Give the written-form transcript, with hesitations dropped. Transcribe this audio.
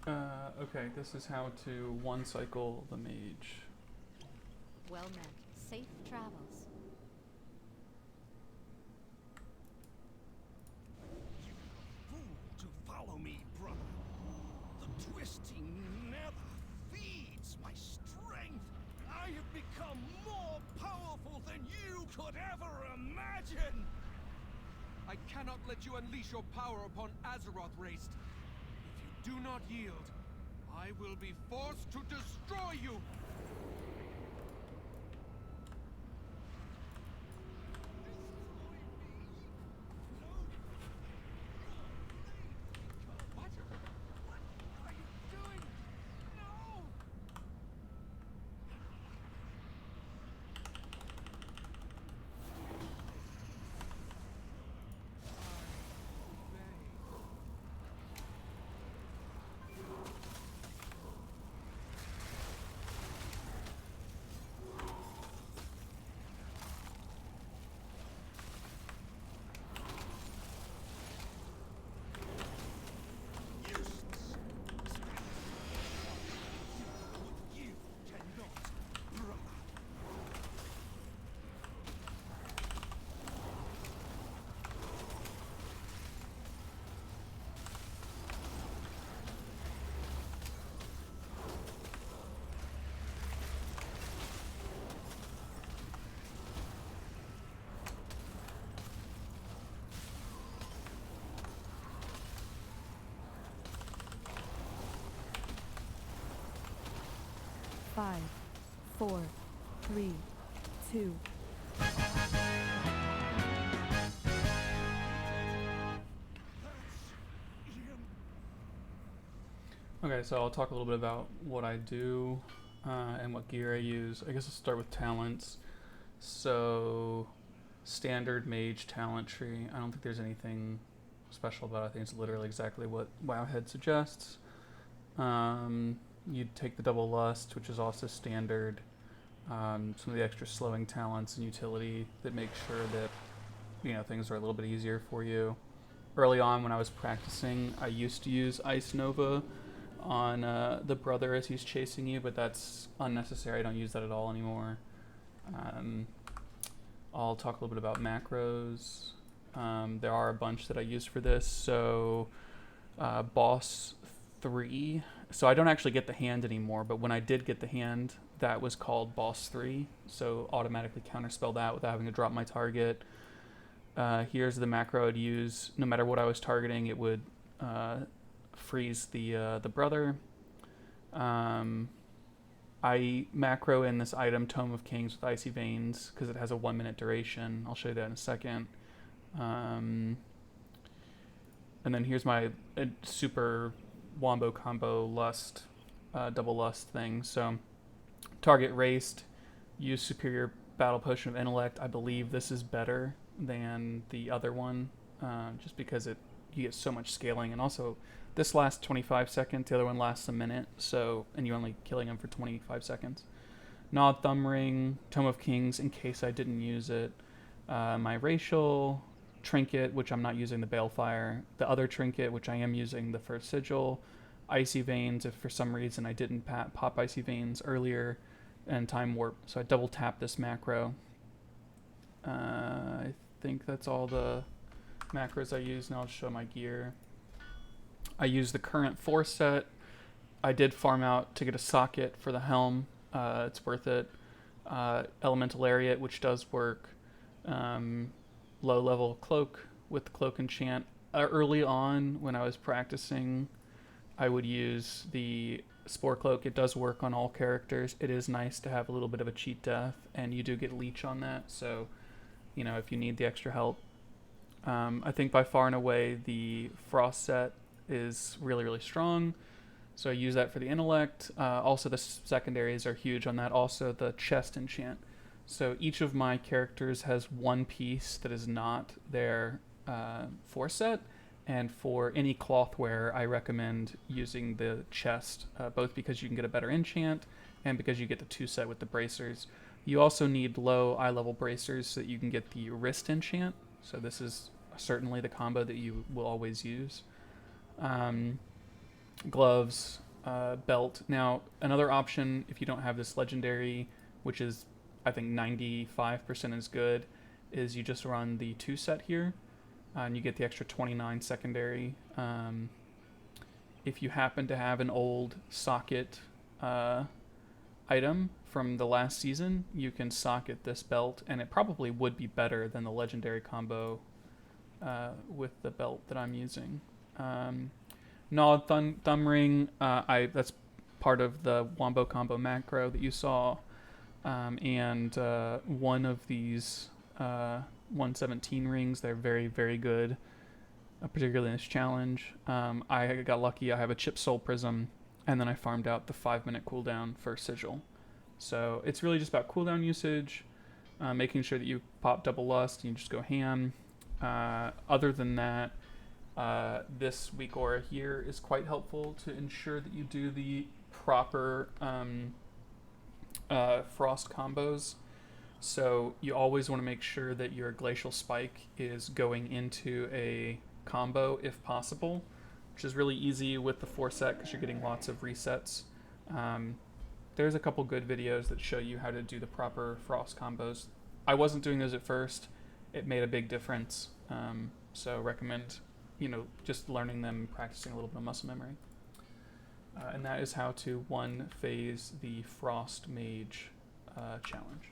Okay, this is how to one cycle the mage. Well met. Safe travels. You fool to follow me, brother. The twisting never feeds my strength. I have become more powerful than you could ever imagine. I cannot let you unleash your power upon Azeroth, Raced. If you do not yield, I will be forced to destroy you! What? What are you doing? No! Useless. You cannot, brother. 5, 4, 3, 2. Okay, so I'll talk a little bit about what I do and what gear I use. I guess I'll start with talents. So, standard mage talent tree. I don't think there's anything special about it. I think it's literally exactly what Wowhead suggests. You'd take the double lust, which is also standard. Some of the extra slowing talents and utility that make sure that things are a little bit easier for you. Early on, when I was practicing, I used to use Ice Nova on the brother as he's chasing you, but that's unnecessary. I don't use that at all anymore. Um, I'll talk a little bit about macros. There are a bunch that I use for this. So, boss 3. So I don't actually get the hand anymore, but when I did get the hand, that was called boss 3. So automatically counterspell that without having to drop my target. Here's the macro I'd use. No matter what I was targeting, it would freeze the brother. I macro in this item Tome of Kings with Icy Veins because it has a 1 minute duration. I'll show you that in a second. And then here's my super wombo combo lust, double lust thing. So target raced, use superior battle potion of intellect. I believe this is better than the other one, just because you get so much scaling, and also this lasts 25 seconds. The other one lasts a minute. So and you're only killing them for 25 seconds. Nod Thumb Ring, Tome of Kings, in case I didn't use it. My racial trinket, which I'm not using the Balefire. The other trinket, which I am using, the First Sigil. Icy Veins, if for some reason I didn't pop Icy Veins earlier. And Time Warp. So I double tap this macro. I think that's all the macros I use. Now I'll show my gear. I use the current 4 set. I did farm out to get a socket for the helm. It's worth it. Elemental Lariat, which does work. Low level cloak with the cloak enchant. Early on, when I was practicing, I would use the Spore Cloak. It does work on all characters. It is nice to have a little bit of a cheat death, and you do get leech on that. So, if you need the extra help. I think by far and away the Frost set is really, really strong. So I use that for the intellect. Also, the secondaries are huge on that. Also, the chest enchant. So each of my characters has one piece that is not their 4 set. And for any cloth wearer, I recommend using the chest, both because you can get a better enchant and because you get the 2 set with the bracers. You also need low eye level bracers so that you can get the wrist enchant. So this is certainly the combo that you will always use. gloves, belt. Now, another option if you don't have this legendary, which is I think 95% as good, is you just run the 2 set here, and you get the extra 29 secondary. If you happen to have an old socket item from the last season, you can socket this belt, and it probably would be better than the legendary combo with the belt that I'm using. Gnawed thumb ring, that's part of the wombo combo macro that you saw, and one of these 117 rings. They're very, very good, particularly in this challenge. I got lucky. I have a chip soul prism, and then I farmed out the 5-minute cooldown for sigil. So it's really just about cooldown usage, making sure that you pop double lust and you just go ham. Other than that, this weak aura here is quite helpful to ensure that you do the proper frost combos. So you always want to make sure that your glacial spike is going into a combo if possible, which is really easy with the 4 set because you're getting lots of resets. There's a couple good videos that show you how to do the proper frost combos. I wasn't doing those at first. It made a big difference. So recommend, just learning them, practicing a little bit of muscle memory. And that is how to 1 phase the Frost Mage challenge.